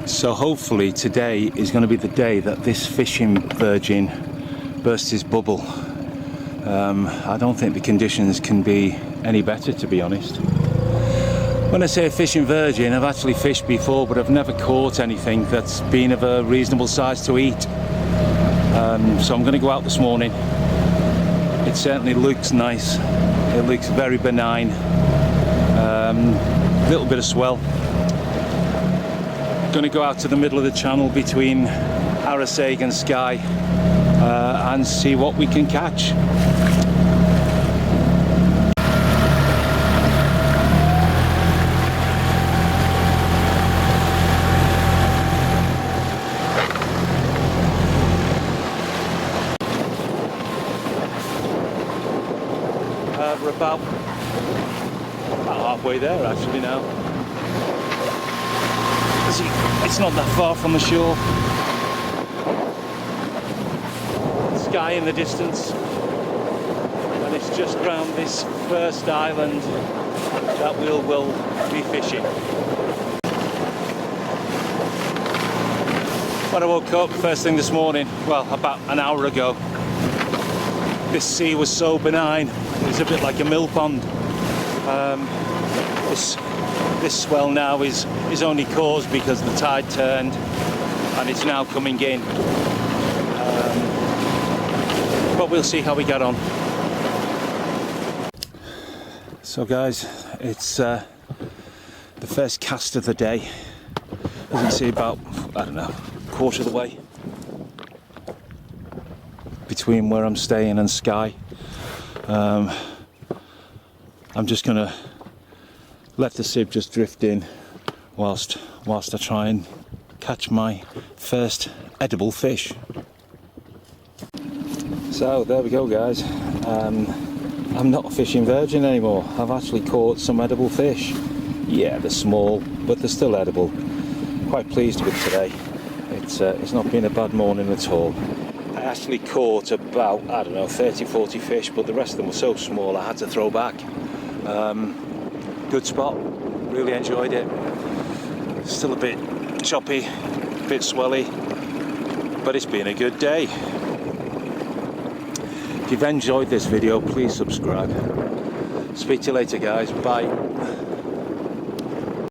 So hopefully today is going to be the day that this fishing virgin bursts his bubble. I don't think the conditions can be any better, to be honest. When I say fishing virgin, I've actually fished before, but I've never caught anything that's been of a reasonable size to eat. So I'm going to go out this morning. It certainly looks nice. It looks very benign. Little bit of swell. Going to go out to the middle of the channel between Arisaig and Skye and see what we can catch. We're about halfway there actually now. It's not that far from the shore. Skye in the distance, and it's just round this first island that we will be fishing. When I woke up first thing this morning, well, about an hour ago, this sea was so benign. It was a bit like a mill pond. This swell now is only caused because the tide turned and it's now coming in. But we'll see how we get on. So guys, it's the first cast of the day. As you can see, about, I don't know, quarter of the way between where I'm staying and Skye. I'm just gonna let the sieve just drift in whilst I try and catch my first edible fish. So there we go guys. I'm not a fishing virgin anymore. I've actually caught some edible fish. Yeah, they're small, but they're still edible. Quite pleased with today. It's not been a bad morning at all. I actually caught about, I don't know, 30-40 fish, but the rest of them were so small I had to throw back. Good spot, really enjoyed it. Still a bit choppy, a bit swelly, but it's been a good day. If you've enjoyed this video, please subscribe. Speak to you later guys, bye.